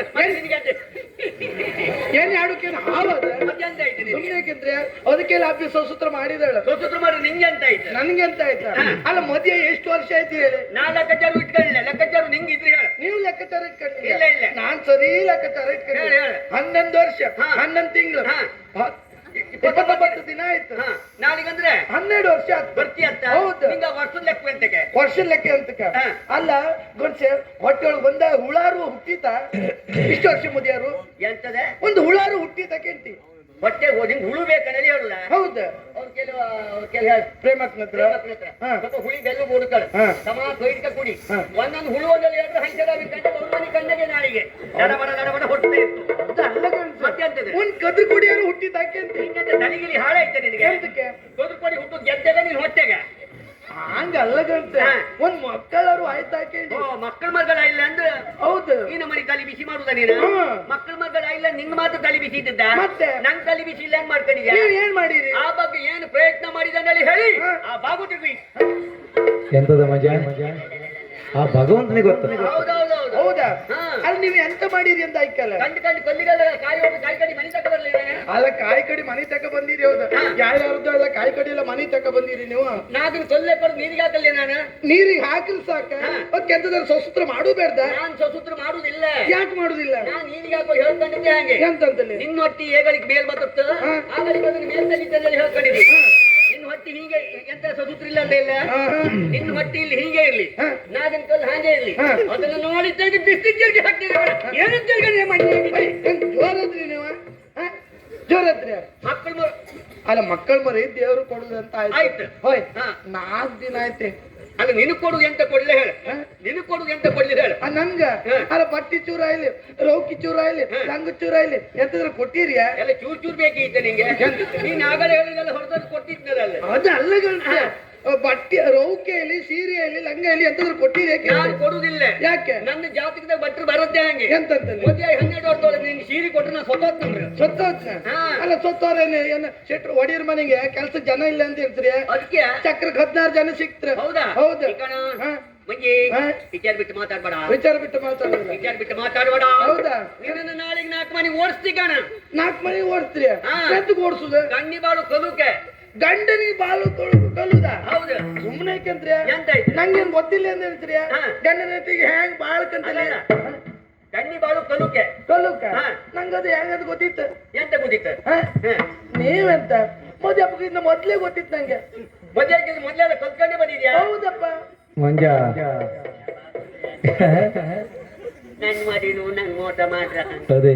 ಎಣ್ಣೆ ಆಡುಕೇನು ಹಾವದ ಮತ್ತೆ ಅಂತ ಆಯ್ತು ಸುಮ್ಮನೆ ಅದಕ್ಕೆಲ್ಲ ಅಭ್ಯಾಸ ಸೂತ್ರ ಮಾಡಿದಾಳ ಸ್ವತಂತ್ರ ಮಾಡಿ ನಿಂಗೆ ಅಂತ ಆಯ್ತು ನನ್ಗೆ ಅಂತ ಆಯ್ತಾ ಅಲ್ಲ ಮದುವೆ ಎಷ್ಟು ವರ್ಷ ಆಯ್ತು ಹೇಳಿ ನಾ ಲೆಕ್ಕಾಚಾರ ಇಟ್ಕೊಳ್ಳಿಲ್ಲ ಲೆಕ್ಕಾಚಾರ ನಿಂಗೆ ಇದ್ರೆ ಹೇಳ ನೀವು ಲೆಕ್ಕಾಚಾರ ಇಟ್ಕೊಂಡಿಲ್ಲ ಇಲ್ಲ, ಇಲ್ಲ. ನಾನ್ ಸರಿ ಲೆಕ್ಕಾಚಾರ ಇಟ್ಕೊಂಡಿಲ್ಲ ಹೇಳು. 11 ವರ್ಷ 11 ತಿಂಗಳು 29 ದಿನ ಆಯ್ತು ನಾಳಿಗಂದ್ರೆ 12 ವರ್ಷ ಆಯ್ತು ಬರ್ತಿ ಅಂತ ಹೌದು ನಿಂಗ ವರ್ಷದ ಲೆಕ್ಕ ಎಂತಕ್ಕೆ ವರ್ಷ ಲೆಕ್ಕ ಅಂತಕ ಅಲ್ಲ ಗೊನ್ಸೆ ಹೊಟ್ಟೆಯೊಳಗೆ ಒಂದ ಹುಳಾರು ಹುಟ್ಟಿತ ಇಷ್ಟು ವರ್ಷ ಮುದಿಯಾರು ಎಂತದೆ ಒಂದು ಹುಳಾರು ಹುಟ್ಟಿತ ಕೇಳ್ತಿ ಹೊಟ್ಟೆ ನಿಂಗೆ ಹುಳು ಬೇಕಂದ್ರೆ ಹೇಳಲ್ಲ ಹೌದು ಅವ್ರು ಕೆಲವು ಪ್ರೇಮಕ್ಕನ ಹತ್ರ ಸ್ವಲ್ಪ ಹುಳಿ ಬೆಲ್ಲ ಬೋಡ್ತಾರೆ ಸಮ ಕೈಟ್ಕ ಕುಡಿ ಒಂದೊಂದು ಹುಳು ಒಂದಲ್ಲಿ ಹೇಳಿದ್ರೆ ಹಂಚಗಾಗಬೇಕಂತ ಅವ್ರ ಕಣ್ಣಿಗೆ ನಾಳಿಗೆ ನಡಬಡ ಹೊಟ್ಟೆ ಇತ್ತು ಅಲ್ಲ ಗಂಡ್ಸ. ಮತ್ತೆ ಅಂತದೆ ಒಂದ್ ಕದ್ರು ಕುಡಿಯಾರು ಹುಟ್ಟಿತ ಕೇಳ್ತಿ ಹಿಂಗಂತ ತಲೆಗಿಲಿ ಹಾಳಾಯ್ತು ನಿನಗೆ ಎಂತಕ್ಕೆ ಕೊದುಕೊಡಿ ಹುಟ್ಟು ಗೆದ್ದೆಗ ನೀನ್ ಹೊಟ್ಟೆಗೆ ಹಂಗಲ್ಲ ಗಂಟ ಒಂದ್ ಮಕ್ಕಳರು ಆಯ್ತಾ ಕೇಳಿ ಮಕ್ಕಳ ಮಗಳ ಇಲ್ಲ ಅಂದ್ರೆ ಹೌದು ಈ ನಮ್ಮನೆ ತಲೆ ಬಿಸಿ ಮಾಡುದ ನೀನು ಮಕ್ಕಳ ಮಗಳ ಇಲ್ಲ ನಿಂಗ್ ಮಾತ್ರ ತಲೆ ಬಿಸಿ ಇದ್ದಿದ್ದ ಮತ್ತೆ? ನಂಗ್ ತಲೆ ಬಿಸಿ ಇಲ್ಲ ಅಂತ ಮಾಡ್ಕೊಂಡಿದ್ಯಾ ನೀವ್ ಏನ್ ಮಾಡಿರಿ ಆ ಬಗ್ಗೆ ಏನು ಪ್ರಯತ್ನ ಮಾಡಿದಂದೇಳಿ ಹೇಳಿ ಆ ಬಾಗುತಿರ್ವಿ ಎಂತದ ಮಜಾ ಆ ಭಗವಂತನಿಗೆ ಗೊತ್ತ ಹೌದೌದೌದು ಹೌದಾ ಹಾ. ಅಲ್ಲಿ ನೀವ್ ಎಂತ ಮಾಡಿರಿ ಅಂತ ಆಯ್ಕಲ್ಲ ಕಂಡು ಕೊಲ್ಲಿಗಲ್ಲ ಕಾಯಿ ಕಡಿ ಮನೆ ತಕ ಬರ್ಲಿ ಅಲ್ಲ ಕಾಯಿ ಕಡಿ ಮನಿ ತಕ ಬಂದಿರಿ ಹೌದಾ ಯಾರ್ಯಾರ್ದು ಎಲ್ಲ ಕಾಯಿ ಕಡಿ ಎಲ್ಲ ಮನಿ ತಕ ಬಂದಿರಿ ನೀವು ನಾದನ್ ಕೊಲ್ಲೆ ಕೊಡ್ ನೀರಿಗೆ ಹಾಕಲ್ಲ ನಾನು ನೀರಿಗೆ ಹಾಕಿಲ್ ಸಾಕ ಮತ್ತೆ ಎಂತದ್ರ ಸ್ವಸೂತ್ರ ಮಾಡು ಬೇಡ್ದ ನಾನ್ ಸ್ವಸೂತ್ರ ಮಾಡುದಿಲ್ಲ ಯಾಕೆ ಮಾಡುದಿಲ್ಲ ನಾನ್ ನೀರಿಗೆ ಹಾಕೋ ಹೇಳ್ಕೊಂಡಿದ್ದೆ ಹಂಗೆ ಎಂತಂತಲ್ಲಿ ನಿನ್ನ ಹೊಟ್ಟಿ ಹೇಗಳಿಗೆ ಮೇಲ್ ಬರ್ತದ ಆಗಳಿಗೆ ಅದನ್ನ ಮೇಲ್ ತೆಗಿತಂದೇಳಿ ಹೇಳ್ಕೊಂಡಿದ್ದೆ ನಿನ್ನ ಹೊಟ್ಟಿ ಹೀಗೆ ಎಂತ ಸ್ವಸೂತ್ರ ಇಲ್ಲ ಅಂತ ಇಲ್ಲ ನಿನ್ನ ಹೊಟ್ಟಿ ಇಲ್ಲಿ ಹೀಗೆ ಇರ್ಲಿ ನಾದನ್ ಕಲ್ ಹಾಗೆ ಇರ್ಲಿ ಅದನ್ನ ನೋಡಿ ತೆಗೆದು ಬಿಸ್ತಿಗೆ ಹಾಕ್ತಿದ್ರೆ ಏನಂತ ಜೋರದ್ರಿ ನೀವು ಜೋರದ್ರಿ ಮಕ್ಕಳು ಅಲ್ಲ ಮಕ್ಕಳ ಮರಿ ದೇವ್ರು ಕೊಡುದಂತ ಆಯ್ತು. ಆಯ್ತು ಹೋಯ್ ಹಾ. 4 ದಿನ ಆಯ್ತೆ ಅಲ್ಲ ನಿನಗ್ ಕೊಡುದು ಎಂತ ಕೊಡ್ಲಿ ಹೇಳ ನಿನಗ್ ಕೊಡುದು ಎಂತ ಕೊಡ್ಲಿ ಹೇಳ ನಂಗ ಅಲ್ಲ ಬಟ್ಟಿ ಚೂರ ಇಲ್ಲಿ ರೌಕಿ ಚೂರ ಇಲ್ಲಿ ಲಂಗ ಚೂರ ಇಲ್ಲಿ ಎಂತದ್ರ ಕೊಟ್ಟಿರಿಯಾ ಎಲ್ಲ ಚೂರ್ ಚೂರ್ ಬೇಕಿತ್ತು ನಿಂಗೆ ನೀನ್ ಆಗಲೇ ಹೇಳಿದೆಲ್ಲ ಹೊರದಲ್ಲಿ ಕೊಟ್ಟಿದ್ನಲ್ಲ ಅದು ಅಲ್ಲ ಗಂಟ ಬಟ್ಟೆ ರೌಕೆಯಲ್ಲಿ ಸೀರೆಯಲ್ಲಿ ಲಂಗೆಯಲ್ಲಿ ಎಂತದ್ರು ಕೊಟ್ಟಿರಿ ನಾನು ಕೊಡುದಿಲ್ಲ ಯಾಕೆ ನನ್ನ ಜಾತಕದಾಗ ಭಟ್ರು ಬರುತ್ತೆ ಹಂಗೆ ಎಂತಂತಲ್ಲಿ ಮದುವೆ 12 ವರ್ಷದೊಳಗೆ ನಿಂಗೆ ಸೀರೆ ಕೊಟ್ಟರೆ ನಾನು ಸ್ವತಂತ್ರ ಸೊತ್ತೋದ್ನ ಅಲ್ಲ ಸೊತ್ತವ್ರೇನೆ ಏನ್ ಶೆಟ್ರು ಒಡಿಯರ್ ಮನೆಗೆ ಕೆಲ್ಸ ಜನ ಇಲ್ಲ ಅಂತ ಹೇಳ್ತೀರಿ ಅದಕ್ಕೆ ಚಕ್ರಕ್ಕೆ 16 ಜನ ಸಿಕ್ತ್ರ ಹೌದಾ ಹೌದು ಈ ಕಣ ಹಾ. ಮಂಜಿ ಹಾ. ವಿಚಾರ ಬಿಟ್ಟು ಮಾತಾಡ್ಬೇಡ ವಿಚಾರ ಬಿಟ್ಟು ಮಾತಾಡೋದಿಲ್ಲ ವಿಚಾರ ಬಿಟ್ಟು ಮಾತಾಡ್ಬೇಡ ಹೌದಾ ನೀನನ್ನ ನಾಳೆಗೆ 4 ಮನೆ ಓಡಿಸ್ತಿ ಕಣ 4 ಮನೆ ಓಡಿಸ್ತೀರಿ ಹಾ. ಎಂತಕ್ಕೆ ಓಡಿಸುದು ಗಂಡಿ ಬಾಳು ಕಲುಕೆ ಗಂಡನಿಗೆ ಬಾಲು ಕಲುದ ಹೌದು ಸುಮ್ಮನೆ ಕಂತ್ರಿ ಎಂತಾಯ್ತು ನಂಗೇನ್ ಗೊತ್ತಿಲ್ಲ ಅಂತ ಹೇಳ್ತೀರಿ ಹಾ. ಗಂಡನ ಜೊತೆಗೆ ಹೆಂಗ್ ಬಾಳ್ಕಂತಲ್ಲ ಅಲ್ಲ. ಗಂಡಿ ಬಾಳು ಕಲುಕೆ ಕಲುಕ ಹಾ. ನಂಗದು ಹೆಂಗದು ಗೊತ್ತಿತ್ತು ಎಂತ ಗೊತ್ತಿತ್ತು ಹಾ? ನೀವೆಂತ ಮದುವೆ ಹಬ್ಬಕ್ಕಿಂತ ಮೊದ್ಲೇ ಗೊತ್ತಿತ್ತು ನಂಗೆ ಮದುವೆ ಮೊದಲೆಲ್ಲ ಕಲ್ತ್ಕೊಂಡೇ ಬಂದಿದ್ಯಾ ಹೌದಪ್ಪ ಮಂಜ ನನ್ ಮರಿನು ನನ್ ಮೋಟ ಮಾತ್ರ ಅದೇ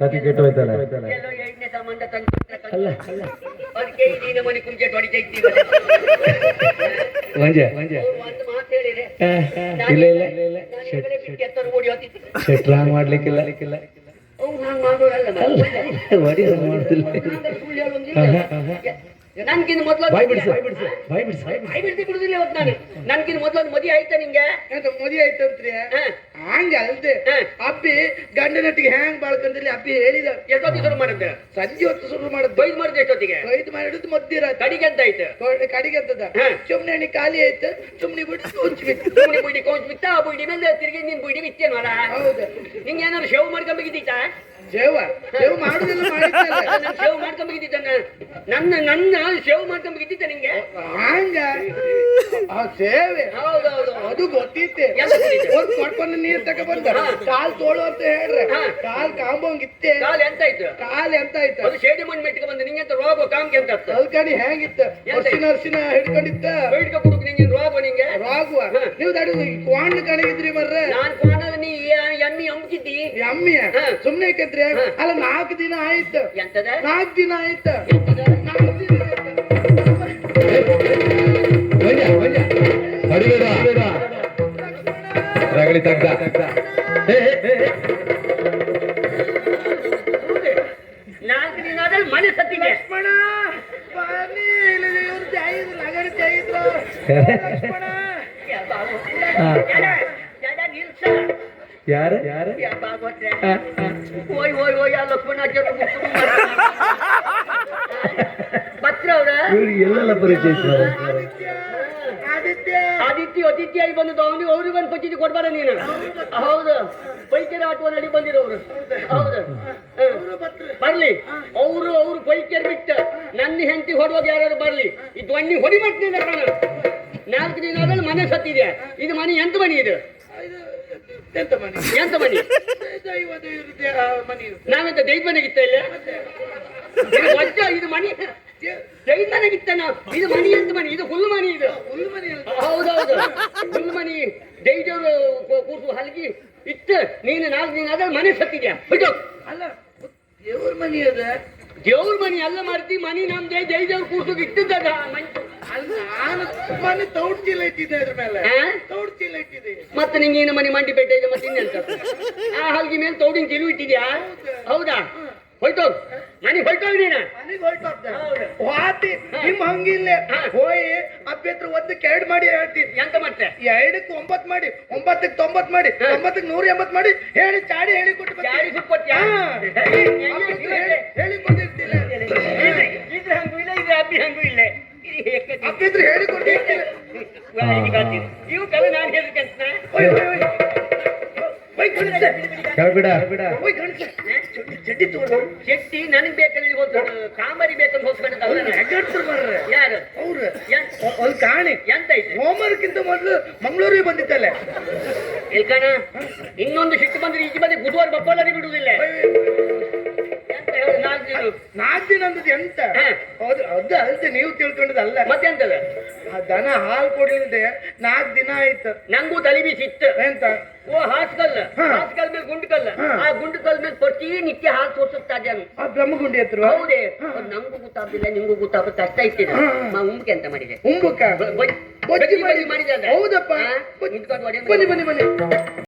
ಕತಿ ಕೆಟ್ಟೋಯ್ತಲ್ಲ ಎಲ್ಲೋ 8ನೇ ಸಂಬಂಧ ತಂದು ಅಲ್ಲ ಅದಕ್ಕೆ ಇದೀನ ಮನೆ ಕುಂಚೆ ಹೊಡಿತಾ ಇದ್ದೀವಲ್ಲ ಮಂಜ ಒಂದು ಮಾತು ಹೇಳಿದ್ರೆ ಇಲ್ಲ ಇಲ್ಲ ನಾನು ಈಗಲೇ ಬಿಟ್ಟು ಎತ್ತರ ಓಡಿ ಹೋಗ್ತಿದ್ದೆ ಶೆಟ್ರ್ ಹಂಗ್ ಮಾಡ್ಲಿಕ್ಕಿಲ್ಲ ಅವ್ನು ಹಂಗ್ ಮಾಡೋದಲ್ಲ ವಡಿ ಮಾಡುದಿಲ್ಲ ಸುಳ್ಳು ಹೇಳೋದಿಲ್ಲ ನನ್ಗಿನ್ ಮೊದ್ಲು ಬಾಯ್ ಬಿಡಿಸು ಬಾಯ್ ಬಿಡ್ತಿ ಬಿಡುದಿಲ್ಲ ಇವತ್ತು ನಾನು ನನ್ಗಿನ್ ಮೊದ್ಲು ಮದುವೆ ಆಯ್ತಾ ನಿಂಗೆ ಎಂತ ಮದುವೆ ಆಯ್ತಂತ್ರಿ ಹಂಗ ಅಲ್ದೆ ಅಬ್ಬಿ ಗಂಡನೊಟ್ಟಿಗೆ ಹೆಂಗ್ ಬಾಳ್ಕಂದ್ರಲ್ಲಿ ಅಬ್ಬಿ ಹೇಳಿದ ಎಷ್ಟೊತ್ತಿಗೆ ಶುರು ಮಾಡಿದ್ದೆ ಸಂಜೆ ಹೊತ್ತು ಶುರು ಮಾಡದ್ ಬೈದ್ ಮಾಡಿದೆ ಎಷ್ಟೊತ್ತಿಗೆ ಬೈದ್ ಮಾಡಿದ್ದು ಮದ್ದಿರ ಕಡಿಗೆ ಅಂತ ಆಯ್ತು ಕಡಿಗೆ ಅಂತದ ಸುಮ್ನೆ ಎಣ್ಣೆ ಖಾಲಿ ಆಯ್ತು ಸುಮ್ನೆ ಬಿಟ್ಟು ಕುಂಚ್ಬಿಟ್ಟು ಸುಮ್ಮನೆ ಬುಡಿ ಕೌಂಚ್ ಬಿತ್ತ ಆ ಬುಡಿ ಮೇಲೆ ತಿರುಗಿ ನಿನ್ ಬುಡಿ ಬಿತ್ತೇನಲ್ಲ ಹೌದು ನಿಂಗೆ ಏನಾದ್ರು ಶೇವ್ ಮಾಡ್ಕೊಂಬೇಕಿದ್ದೀತಾ ಸೇವ ಮಾಡುದಿಲ್ಲ ಮಾಡಿದ್ದಲ್ಲ ನಾನು ಶೇವ್ ಮಾಡ್ಕೊಂಬೇಕಿದ್ದ ನನ್ನ ಶೇವ್ ಮಾಡ್ಕೊಂಬೇಕಿದ್ದ ನಿಂಗೆ ಹಂಗ ಆ ಸೇವೆ ಹೌದೌದು ಅದು ಗೊತ್ತಿತ್ತೆ ಎಲ್ಲ ಗೊತ್ತಿದೆ. ಒಂದ್ ಕೊಟ್ಕೊಂಡು ನೀರ್ ತಕ ಬಂದ ಕಾಲ್ ತೋಳು ಅಂತ ಹೇಳ್ರೆ ಕಾಲ್ ಕಾಂಬಂಗಿತ್ತೆ ಕಾಲ್ ಎಂತ ಆಯ್ತು ಕಾಲ್ ಎಂತ ಆಯ್ತು ಅದು ಶೇಡಿ ಮಣ್ಣು ಮೆಟ್ಟಿಗೆ ಬಂದು ನಿಂಗೆ ಅಂತ ರೋಗ ಕಾಮ್ಗೆ ಅಂತ ಕಲ್ಕಣಿ ಹೆಂಗಿತ್ತ ಅರ್ಸಿನ ಹಿಡ್ಕೊಂಡಿತ್ತ ಬೈಡ್ಕ ಕುಡುಕ್ ನಿಂಗೆ ರೋಗ ನಿಂಗೆ ರಾಗುವ ನೀವು ತಡಿ ಕ್ವಾಂಡ್ ಕಣಗಿದ್ರಿ ಮರ್ರೆ ನಾನ್ ಕೊನದ ನೀ ಎಮ್ಮಿ ಅಂಕಿದ್ದಿ ಅಮ್ಮಿಯ ಸುಮ್ನೆ ಕತ್ರಿ ಅಲ್ಲ 4 ದಿನ ಆಯ್ತು ಎಂತದ 4 ದಿನ ಆಯ್ತು ಎಂತದ 4 ದಿನ ಹೊಡಿಬೇಡ ರಗಳಿ ತಗ್ಗ ನಾಲ್ಕು ದಿನ ಆದ್ರೆ ಮನೆ ಸತ್ತಿಗೆ ಲಕ್ಷ್ಮಣ ಬನ್ನಿ ಇಲ್ಲಿ ಇವ್ರು ಜಾಯಿದ್ರು ಲಗಡಿ ಜಾಯಿದ್ರು ಲಕ್ಷ್ಮಣ ಜಡ ನಿಲ್ಸ ಯಾರ ಯಾ ಭಾಗವತ್ರೆ ಓಯ್ ಓಯ್ ಓಯ್ ಆ ಲಕ್ಷ್ಮಣಾಚಾರ್ಯ ಪತ್ರ ಅವ್ರ ಇವ್ರಿಗೆ ಎಲ್ಲೆಲ್ಲ ಪರಿಚಯಿಸ್ತಾರೆ ಆದಿತ್ಯ ಆದಿತ್ಯ ಅತಿಥಿಯಾಗಿ ಬಂದದ್ದು ಅವನಿಗೆ ಅವ್ರಿಗೆ ಒಂದು ಪಂಚಾಯತಿ ಕೊಡ್ಬಾರ ನೀನು ಹೌದು ಪೈಕೇರ ಆಟೋ ನಡಿ ಬಂದಿರೋರು ಹೌದು ಬರ್ಲಿ ಅವ್ರು ಪೈಕೇರ್ ಬಿಟ್ಟು ನನ್ನ ಹೆಂಡತಿ ಹೊಡುವಾಗ ಯಾರು ಬರ್ಲಿ ಈ ಧ್ವನಿ ಹೊಡಿ ಮಾಡ್ತೀನಿ ನಾನು 4 ದಿನ ಆದ್ರೆ ಮನೆ ಸತ್ತಿದೆ ಇದು ಮನೆ ಎಂತ ಮನೆ ಇದು ಎಂತ ಮನೆ ಎಂತ ಮನೆ ದೈವದ ಮನೆ ನಾವೆಂತ ದೈವ ಮನೆಗಿತ್ತ ಇಲ್ಲ ವಜ್ಜ ಇದು ಮನೆ ದೈವ ಮನೆಗಿತ್ತನ ಇದು ಮನೆ ಎಂತ ಮನೆ ಇದು ಹುಲ್ಲು ಮನೆ ಇದು ಹುಲ್ಲು ಮನೆ ಹೌದೌದು ಹುಲ್ಲು ಮನೆ ದೈವದವರು ಕೂಸು ಹಲ್ಗಿ ಇತ್ತು ನೀನು 4 ದಿನ ಆದ್ರೆ ಮನೆ ಸತ್ತಿದ್ಯಾ ಬಿಟ್ಟು ಅಲ್ಲ ದೇವ್ರ ಮನೆ ಅದ ದೇವ್ರ ಮನೆ ಎಲ್ಲ ಮಾಡ್ತಿ ಮನೆ ನಮ್ದೇ ದೈವದವ್ರ ಕೂಸು ಇಟ್ಟಿದ್ದದ ಅಲ್ಲ ನಾನು ಮನೆ ತೌಡ್ ಚೀಲ ಇಟ್ಟಿದ್ದೆ ಅದ್ರ ಮೇಲೆ ತೌಡ್ ಚೀಲ ಇಟ್ಟಿದೆ ಮತ್ತೆ ನಿಂಗೆ ಏನು ಮನೆ ಮಂಡಿ ಪೇಟೆ ಇದೆ ಮತ್ತೆ ಇನ್ನೆಂತ ಆ ಹಲ್ಗಿ ಮೇಲೆ ತೌಡಿನ ತಿರುವು ಇಟ್ಟಿದ್ಯಾ ಹೌದಾ ಹೋಯ್ತು ಮನೆ ಹೋಯ್ತು ನೀನ ಮನೆಗೆ ಹೊರಟೋಗ್ತ ವಾತಿ ನಿಮ್ ಹಂಗಿಲ್ಲ ಹೋಯ್ ಅಭ್ಯತ್ರ 1ಕ್ಕೆ 2 ಮಾಡಿ ಹೇಳ್ತೀನಿ ಎಂತ ಮತ್ತೆ 2ಕ್ಕೆ 9 ಮಾಡಿ 9ಕ್ಕೆ 90 ಮಾಡಿ 9ಕ್ಕೆ 180 ಮಾಡಿ ಹೇಳಿ ಚಾಡಿ ಹೇಳಿ ಕೊಟ್ಟು ಚಾಡಿ ಸುಟ್ಕೊಟ್ಯಾ ಹೇಳಿ ಕೊಟ್ಟಿರ್ತಿಲ್ಲ ಇದ್ರೆ ಹಂಗೂ ಇಲ್ಲ ಇದ್ರೆ ಅಬ್ಬಿ ಹಂಗೂ ಇಲ್ಲ ಅಭ್ಯತ್ರ ಹೇಳಿ ಕೊಟ್ಟಿರ್ತಿಲ್ಲ ಇವು ಕಲ ನಾನು ಹೇಳ್ಬೇಕಂತ ಚಡ್ಡಿ ತೋರು ಶಕ್ತಿ ನನಗ್ ಬೇಕಂದ್ರೆ ಒಂದು ಕಾಮರಿ ಬೇಕಂತ ಹೋಗ್ಸ್ಕೊಂಡ ಯಾರು ಅವ್ರು ಒಂದ್ ಕಾಣಿ ಎಂತ ಐತೆ ಹೋಮ್ವರ್ಕ್ಕಿಂತ ಮೊದಲು ಮಂಗಳೂರಿಗೆ ಬಂದಿತ್ತಲ್ಲ ಇಲ್ಕಣ ಇನ್ನೊಂದು ಶಿಟ್ಟು ಬಂದ್ರೆ ಈಚೆ ಬಂದು ಬುಧವಾರ ಬಪ್ಪಲ್ಲದೆ ಬಿಡುವುದಿಲ್ಲ ಎಂತ ಹೇಳು 4 ದಿನ 4 ದಿನ ಅಂದದ್ದು ಎಂತ ಹೌದು ಅದು ಅಲ್ದೆ ನೀವು ತಿಳ್ಕೊಂಡದಲ್ಲ ಮತ್ತೆಂತದ ಆ ದನ ಹಾಲು ಕೊಡ್ಲಿಲ್ದೆ 4 ದಿನ ಆಯ್ತು ನಂಗೂ ತಲೆ ಬೀಸಿ ಇತ್ತು ಎಂತ ಓ ಹಾಸ್ಕಲ್ ಹಾಸ್ಕಲ್ ಮೇಲೆ ಗುಂಡುಕಲ್ಲ ಆ ಗುಂಡುಕಲ್ ಮೇಲೆ ಪ್ರತಿ ನಿತ್ಯ ಹಾಲು ತೋರಿಸುತ್ತಾ ಜನ ಆ ಬ್ರಹ್ಮಗುಂಡಿ ಹತ್ರ ಹೌದೇ ನಂಗೂ ಗೊತ್ತಾಗ್ತಿಲ್ಲ ನಿಂಗೂ ಗೊತ್ತಾಗುತ್ತೆ ಅಷ್ಟ ಇಟ್ಟಿದೆ ಉಂಬಕ್ಕೆ ಅಂತ ಮಾಡಿದೆ ಉಂಬಕ್ಕ ಬಜ್ಜಿ ಮಾಡಿದೆ ಹೌದಪ್ಪ ಬನ್ನಿ ಬನ್ನಿ ಬನ್ನಿ